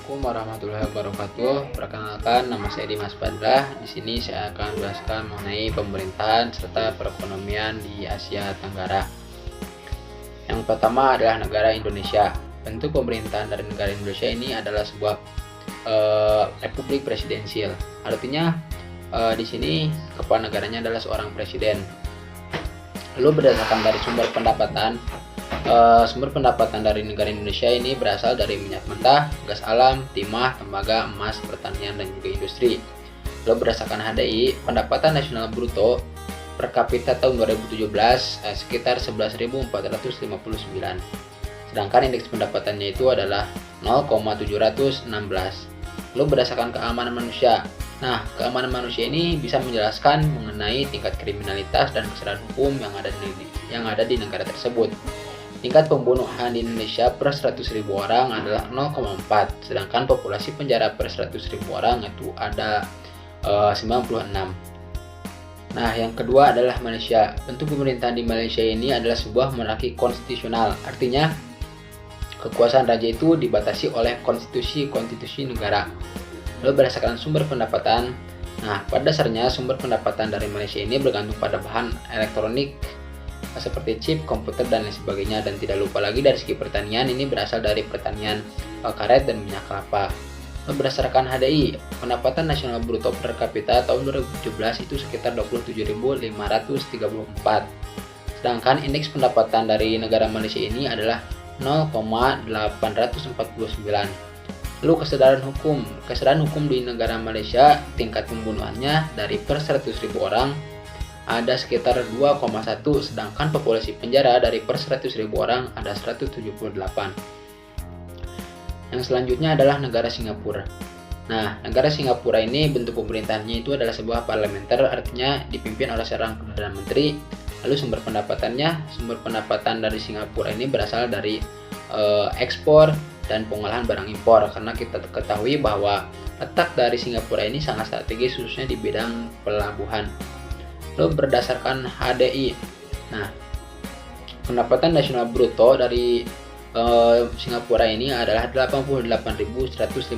Assalamualaikum warahmatullahi wabarakatuh. Perkenalkan, nama saya Dimas Badrah. Di sini saya akan menjelaskan mengenai pemerintahan serta perekonomian di Asia Tenggara. Yang pertama adalah negara Indonesia. Bentuk pemerintahan dari negara Indonesia ini adalah sebuah republik presidensial. Artinya di sini kepala negaranya adalah seorang presiden. Lalu berdasarkan dari sumber pendapatan dari negara Indonesia ini berasal dari minyak mentah, gas alam, timah, tembaga, emas, pertanian, dan juga industri. Lalu berdasarkan HDI, pendapatan nasional bruto per kapita tahun 2017 sekitar 11.459. Sedangkan indeks pendapatannya itu adalah 0,716. Lalu berdasarkan keamanan manusia. Nah, keamanan manusia ini bisa menjelaskan mengenai tingkat kriminalitas dan kesadaran hukum yang ada di negara tersebut. Tingkat pembunuhan di Indonesia per 100.000 orang adalah 0,4, sedangkan populasi penjara per 100.000 orang itu ada 96. Nah, yang kedua adalah Malaysia. Bentuk pemerintahan di Malaysia ini adalah sebuah monarki konstitusional. Artinya, kekuasaan raja itu dibatasi oleh konstitusi negara. Lalu berdasarkan sumber pendapatan, nah pada dasarnya sumber pendapatan dari Malaysia ini bergantung pada bahan elektronik seperti chip, komputer, dan lain sebagainya. Dan tidak lupa lagi dari segi pertanian, ini berasal dari pertanian karet dan minyak kelapa. Berdasarkan HDI, pendapatan nasional bruto per kapita tahun 2017 itu sekitar 27.534. Sedangkan indeks pendapatan dari negara Malaysia ini adalah 0,849. Lalu kesadaran hukum di negara Malaysia, tingkat pembunuhannya dari per 100.000 orang ada sekitar 2,1, sedangkan populasi penjara dari per 100.000 orang ada 178. Yang selanjutnya adalah negara Singapura. Nah, negara Singapura ini bentuk pemerintahannya itu adalah sebuah parlementer, artinya dipimpin oleh seorang Perdana Menteri. Lalu sumber pendapatan dari Singapura ini berasal dari ekspor dan pengolahan barang impor, karena kita ketahui bahwa letak dari Singapura ini sangat strategis khususnya di bidang pelabuhan. Lalu berdasarkan HDI, nah pendapatan nasional bruto dari Singapura ini adalah 88.155.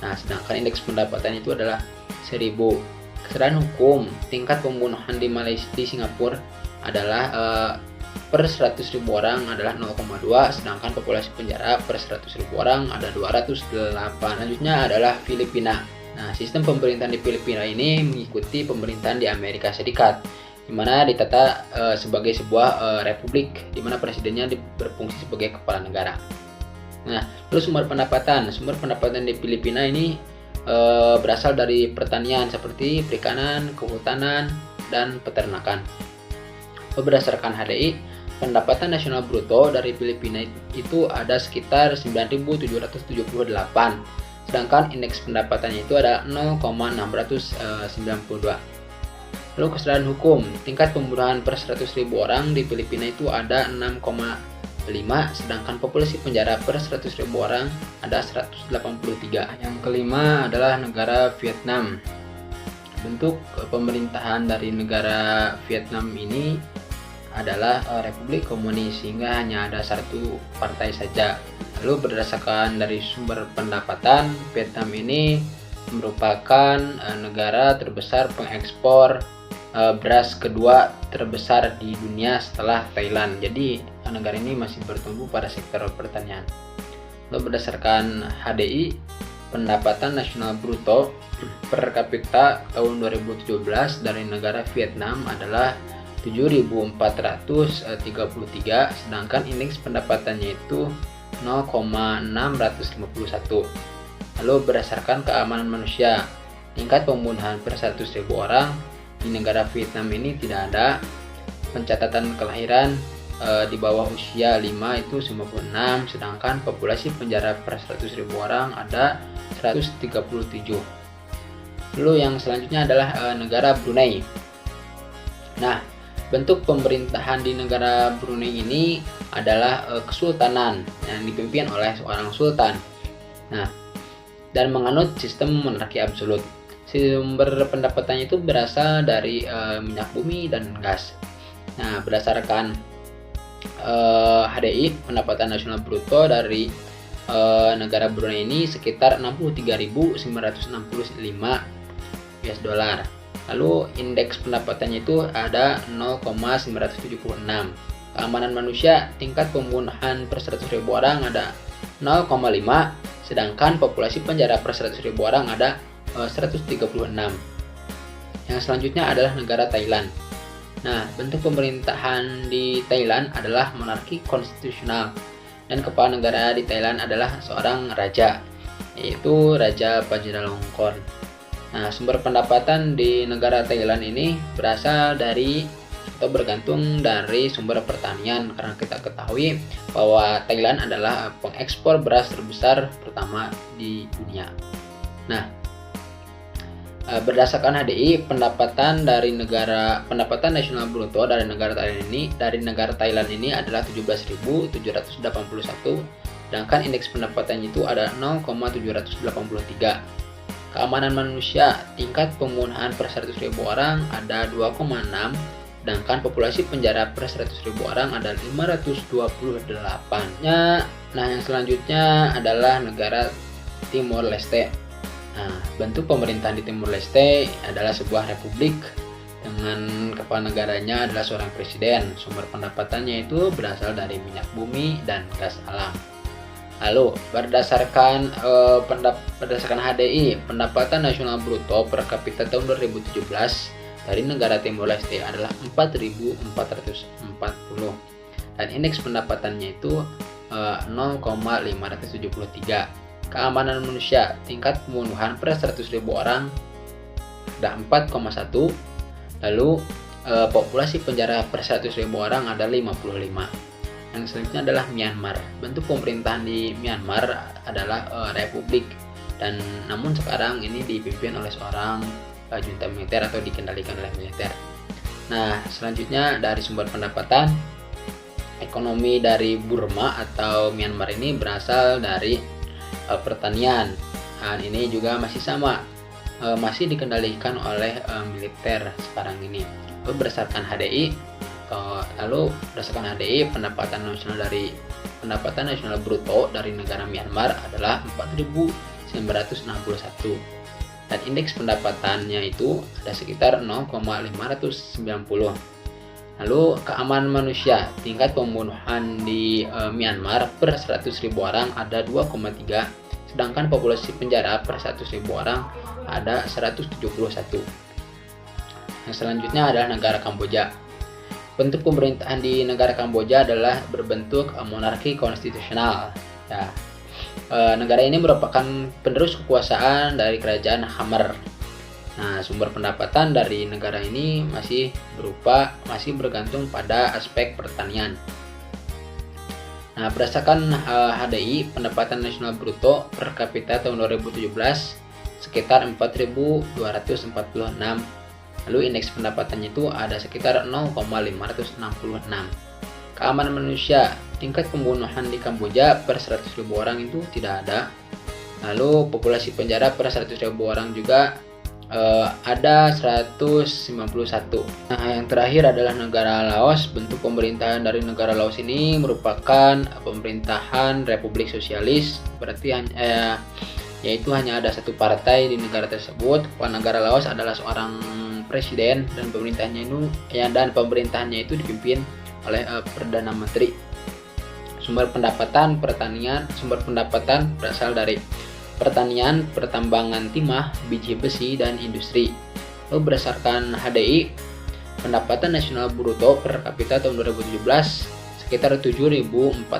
Nah, sedangkan indeks pendapatan itu adalah 1000. Kesadaran hukum, tingkat pembunuhan di Singapura adalah per 100.000 orang adalah 0,2, sedangkan populasi penjara per 100.000 orang ada 208. Selanjutnya adalah Filipina. Nah, sistem pemerintahan di Filipina ini mengikuti pemerintahan di Amerika Serikat, di mana ditata sebagai sebuah republik, di mana presidennya berfungsi sebagai kepala negara. Nah, terus sumber pendapatan di Filipina ini berasal dari pertanian seperti perikanan, kehutanan, dan peternakan. Berdasarkan HDI, pendapatan nasional bruto dari Filipina itu ada sekitar 9.778. Sedangkan indeks pendapatannya itu ada 0,692. Lalu kesadaran hukum, tingkat pembunuhan per 100.000 orang di Filipina itu ada 6,5, sedangkan populasi penjara per 100.000 orang ada 183. Yang kelima adalah negara Vietnam. Bentuk pemerintahan dari negara Vietnam ini adalah Republik Komunis, sehingga hanya ada satu partai saja. Lalu berdasarkan dari sumber pendapatan, Vietnam ini merupakan negara terbesar pengekspor beras kedua terbesar di dunia setelah Thailand. Jadi negara ini masih bertumbuh pada sektor pertanian. Lalu berdasarkan HDI, pendapatan nasional bruto per kapita tahun 2017 dari negara Vietnam adalah 7.433, sedangkan indeks pendapatannya itu 0,651. Lalu berdasarkan keamanan manusia, tingkat pembunuhan per 100.000 orang di negara Vietnam ini tidak ada. Pencatatan kelahiran di bawah usia 5 itu 56, sedangkan populasi penjara per 100.000 orang ada 137. Lalu yang selanjutnya adalah negara Brunei. Nah, bentuk pemerintahan di negara Brunei ini adalah kesultanan yang dipimpin oleh seorang sultan. Nah, dan menganut sistem monarki absolut. Sumber pendapatannya itu berasal dari minyak bumi dan gas. Nah, berdasarkan HDI, pendapatan nasional bruto dari negara Brunei ini sekitar 63.965 US dollar. Lalu indeks pendapatannya itu ada 0,976. Keamanan manusia, tingkat pembunuhan per 100.000 orang ada 0,5, sedangkan populasi penjara per 100.000 orang ada 136. Yang selanjutnya adalah negara Thailand. Nah, bentuk pemerintahan di Thailand adalah monarki konstitusional, dan kepala negara di Thailand adalah seorang raja, yaitu Raja Vajiralongkorn. Nah, sumber pendapatan di negara Thailand ini berasal dari atau bergantung dari sumber pertanian, karena kita ketahui bahwa Thailand adalah pengekspor beras terbesar pertama di dunia. Nah, berdasarkan HDI, pendapatan nasional bruto dari negara Thailand ini adalah 17.781, sedangkan indeks pendapatannya itu ada 0,783. Keamanan manusia, tingkat pembunuhan per 100.000 orang ada 2,6, sedangkan populasi penjara per 100.000 orang ada 528. Nah, yang selanjutnya adalah negara Timor Leste. Nah, bentuk pemerintahan di Timor Leste adalah sebuah republik dengan kepala negaranya adalah seorang presiden. Sumber pendapatannya itu berasal dari minyak bumi dan gas alam. Lalu berdasarkan HDI, pendapatan nasional bruto per kapita tahun 2017 dari negara Timor Leste adalah 4.440, dan indeks pendapatannya itu 0,573. Keamanan manusia, tingkat pembunuhan per 100.000 orang ada 4,1. Lalu populasi penjara per 100.000 orang ada 55. Yang selanjutnya adalah Myanmar. Bentuk pemerintahan di Myanmar adalah republik, dan namun sekarang ini dipimpin oleh seorang junta militer atau dikendalikan oleh militer. Nah, selanjutnya dari sumber pendapatan, ekonomi dari Burma atau Myanmar ini berasal dari pertanian. Nah, ini juga masih sama, masih dikendalikan oleh militer sekarang ini. Berdasarkan HDI, pendapatan nasional bruto dari negara Myanmar adalah 4.961, dan indeks pendapatannya itu ada sekitar 0,590. Lalu keamanan manusia, tingkat pembunuhan di Myanmar per 100.000 orang ada 2,3, sedangkan populasi penjara per 100.000 orang ada 171. Yang selanjutnya adalah negara Kamboja. Bentuk pemerintahan di negara Kamboja adalah berbentuk monarki konstitusional. Ya, negara ini merupakan penerus kekuasaan dari kerajaan Khmer. Nah, sumber pendapatan dari negara ini masih bergantung pada aspek pertanian. Nah, berdasarkan HDI, pendapatan nasional bruto per kapita tahun 2017 sekitar 4.246. Lalu indeks pendapatannya itu ada sekitar 0,566. Keamanan manusia, tingkat pembunuhan di Kamboja per 100.000 orang itu tidak ada. Lalu populasi penjara per 100.000 orang juga ada 191. Nah, yang terakhir adalah negara Laos. Bentuk pemerintahan dari negara Laos ini merupakan pemerintahan republik sosialis, berarti yaitu hanya ada satu partai di negara tersebut. Kepala negara Laos adalah seorang presiden, dan pemerintahannya itu dipimpin oleh perdana menteri. Sumber pendapatan berasal dari pertanian, pertambangan timah, biji besi, dan industri. Lalu berdasarkan HDI, pendapatan nasional bruto per kapita tahun 2017 sekitar 7.413.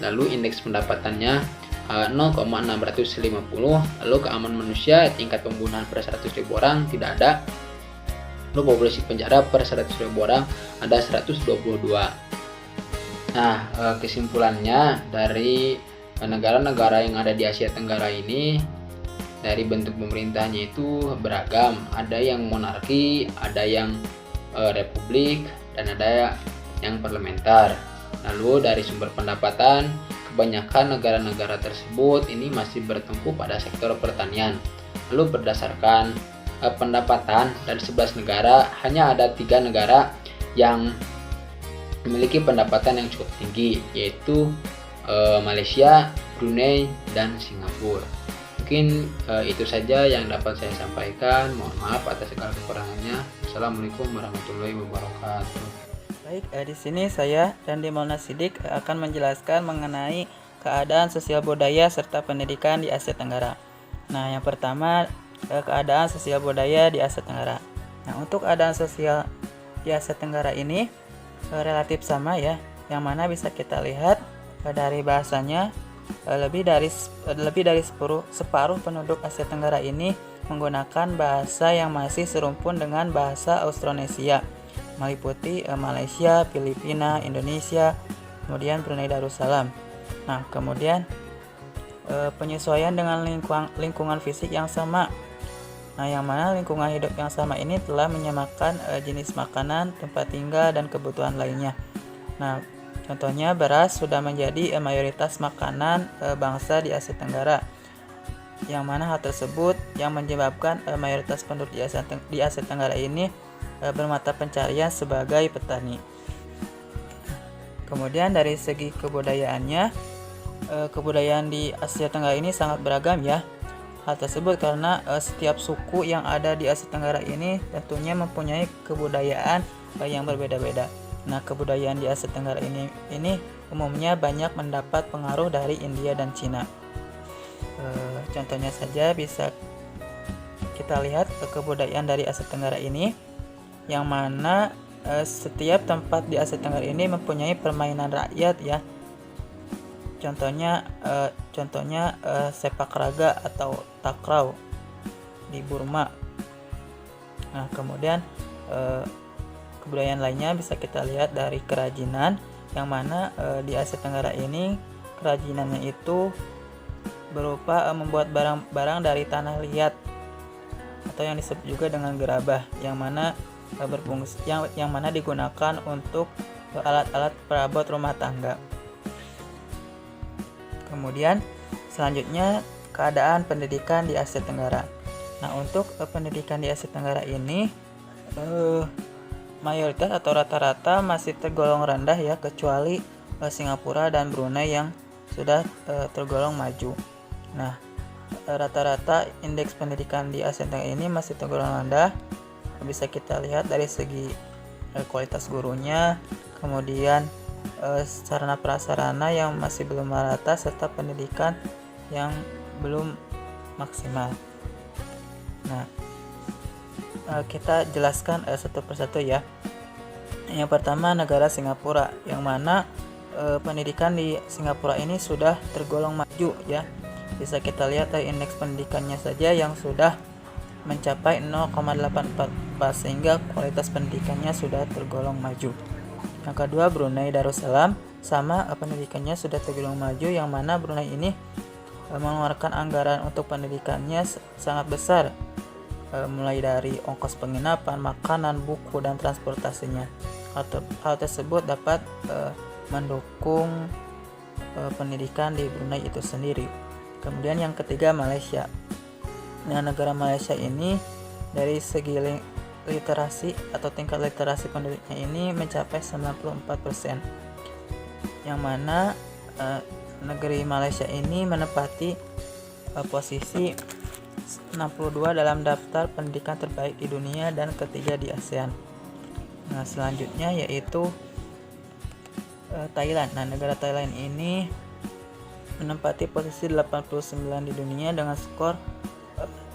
Lalu indeks pendapatannya 0,650. Lalu keamanan manusia, tingkat pembunuhan per 100.000 orang tidak ada. Lalu populasi penjara per 100.000 orang ada 122. Nah, kesimpulannya dari negara-negara yang ada di Asia Tenggara ini, dari bentuk pemerintahannya itu beragam. Ada yang monarki, ada yang republik, dan ada yang parlementer. Lalu dari sumber pendapatan, kebanyakan negara-negara tersebut ini masih bertumpu pada sektor pertanian. Lalu berdasarkan pendapatan dari 11 negara, hanya ada 3 negara yang memiliki pendapatan yang cukup tinggi, yaitu Malaysia, Brunei, dan Singapura. Mungkin itu saja yang dapat saya sampaikan. Mohon maaf atas segala kekurangannya. Assalamualaikum warahmatullahi wabarakatuh. Baik, di sini saya Randi Maulana Sidik akan menjelaskan mengenai keadaan sosial budaya serta pendidikan di Asia Tenggara. Nah, yang pertama keadaan sosial budaya di Asia Tenggara. Nah, untuk keadaan sosial di Asia Tenggara ini relatif sama ya, yang mana bisa kita lihat dari bahasanya lebih dari separuh penduduk Asia Tenggara ini menggunakan bahasa yang masih serumpun dengan bahasa Austronesia, meliputi Malaysia, Filipina, Indonesia, kemudian Brunei Darussalam. Nah, kemudian penyesuaian dengan lingkungan fisik yang sama. Nah, yang mana lingkungan hidup yang sama ini telah menyamakan jenis makanan, tempat tinggal, dan kebutuhan lainnya. Nah, contohnya beras sudah menjadi mayoritas makanan bangsa di Asia Tenggara, yang mana hal tersebut yang menyebabkan mayoritas penduduk di Asia Tenggara ini bermata pencarian sebagai petani. Kemudian dari segi kebudayaannya, kebudayaan di Asia Tenggara ini sangat beragam ya. Hal tersebut karena setiap suku yang ada di Asia Tenggara ini tentunya mempunyai kebudayaan yang berbeda-beda. Nah, kebudayaan di Asia Tenggara ini umumnya banyak mendapat pengaruh dari India dan Cina. Contohnya saja bisa kita lihat kebudayaan dari Asia Tenggara ini, yang mana setiap tempat di Asia Tenggara ini mempunyai permainan rakyat ya. Contohnya sepak raga atau takraw di Burma. Nah, kemudian kebudayaan lainnya bisa kita lihat dari kerajinan, yang mana di Asia Tenggara ini kerajinannya itu berupa membuat barang-barang dari tanah liat atau yang disebut juga dengan gerabah, yang mana berfungsi yang mana digunakan untuk alat-alat perabot rumah tangga. Kemudian selanjutnya keadaan pendidikan di Asia Tenggara. Nah, untuk pendidikan di Asia Tenggara ini mayoritas atau rata-rata masih tergolong rendah ya, kecuali Singapura dan Brunei yang sudah tergolong maju. Nah, rata-rata indeks pendidikan di Asia Tenggara ini masih tergolong rendah. Bisa kita lihat dari segi kualitas gurunya, kemudian sarana prasarana yang masih belum merata, serta pendidikan yang belum maksimal. Nah, kita jelaskan satu persatu ya. Yang pertama negara Singapura, yang mana pendidikan di Singapura ini sudah tergolong maju ya. Bisa kita lihat dari indeks pendidikannya saja yang sudah mencapai 0,84, sehingga kualitas pendidikannya sudah tergolong maju. Yang kedua Brunei Darussalam, sama pendidikannya sudah tergolong maju, yang mana Brunei ini mengeluarkan anggaran untuk pendidikannya sangat besar, mulai dari ongkos penginapan, makanan, buku, dan transportasinya. Hal tersebut dapat mendukung pendidikan di Brunei itu sendiri. Kemudian yang ketiga Malaysia. Nah, negara Malaysia ini dari segi literasi atau tingkat literasi penduduknya ini mencapai 94%, yang mana negeri Malaysia ini menempati posisi 62 dalam daftar pendidikan terbaik di dunia dan ketiga di ASEAN. Nah, selanjutnya yaitu Thailand. Nah, negara Thailand ini menempati posisi 89 di dunia dengan skor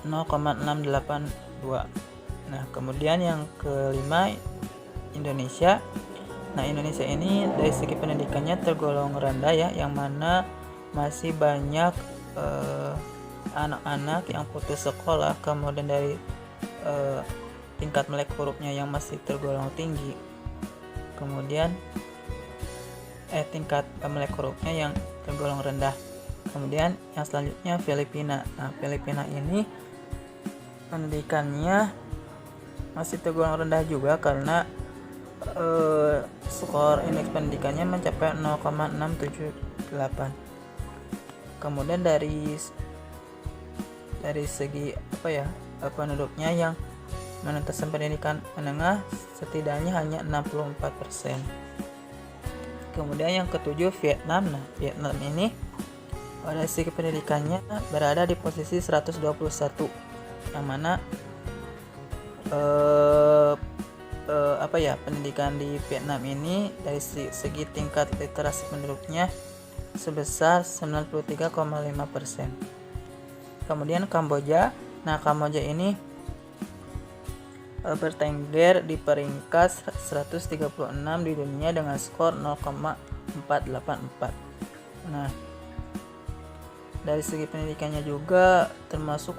0,682. Nah, kemudian yang kelima Indonesia. Nah, Indonesia ini dari segi pendidikannya tergolong rendah ya, yang mana masih banyak anak-anak yang putus sekolah, kemudian dari tingkat melek hurufnya yang masih tergolong tinggi, kemudian tingkat melek hurufnya yang tergolong rendah. Kemudian yang selanjutnya Filipina. Nah, Filipina ini pendidikannya masih tergolong rendah juga karena skor indeks pendidikannya mencapai 0,678. Kemudian dari segi penduduknya yang menuntaskan pendidikan menengah setidaknya hanya 64%. Kemudian yang ketujuh Vietnam. Nah, Vietnam ini pada segi pendidikannya berada di posisi 121, yang mana pendidikan di Vietnam ini dari segi tingkat literasi penduduknya sebesar 93,5%. Kemudian Kamboja. Nah, Kamboja ini bertengger di peringkat 136 di dunia dengan skor 0,484. Nah, dari segi pendidikannya juga termasuk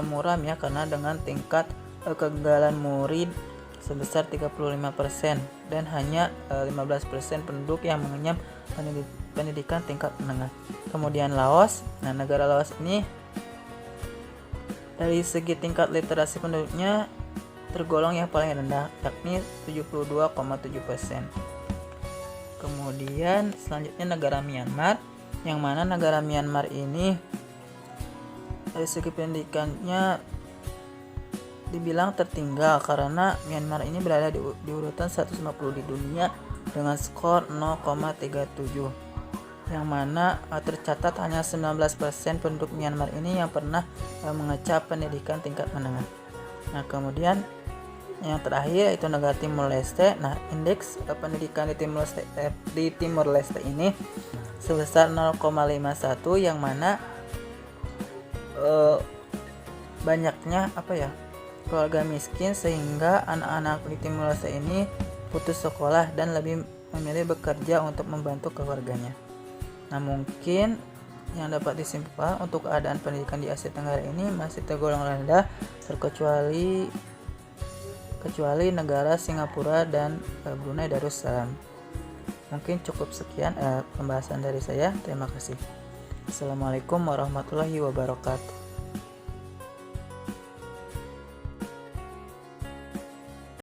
muram ya, karena dengan tingkat kegagalan murid sebesar 35% dan hanya 15% penduduk yang mengenyam pendidikan tingkat menengah. Kemudian Laos. Nah, negara Laos ini dari segi tingkat literasi penduduknya tergolong yang paling rendah, yakni 72,7%. Kemudian selanjutnya negara Myanmar, yang mana negara Myanmar ini dari segi pendidikannya dibilang tertinggal karena Myanmar ini berada di urutan 150 di dunia dengan skor 0,37, yang mana tercatat hanya 19% penduduk Myanmar ini yang pernah mengecap pendidikan tingkat menengah. Nah, kemudian yang terakhir itu negara Timor Leste. Nah, indeks pendidikan di Timor Leste ini sebesar 0,51, yang mana banyaknya keluarga miskin, sehingga anak-anak di Timor Leste ini putus sekolah dan lebih memilih bekerja untuk membantu keluarganya. Nah, mungkin yang dapat disimpulkan untuk keadaan pendidikan di Asia Tenggara ini masih tergolong rendah, kecuali negara Singapura dan Brunei Darussalam. Mungkin cukup sekian pembahasan dari saya. Terima kasih. Assalamualaikum warahmatullahi wabarakatuh.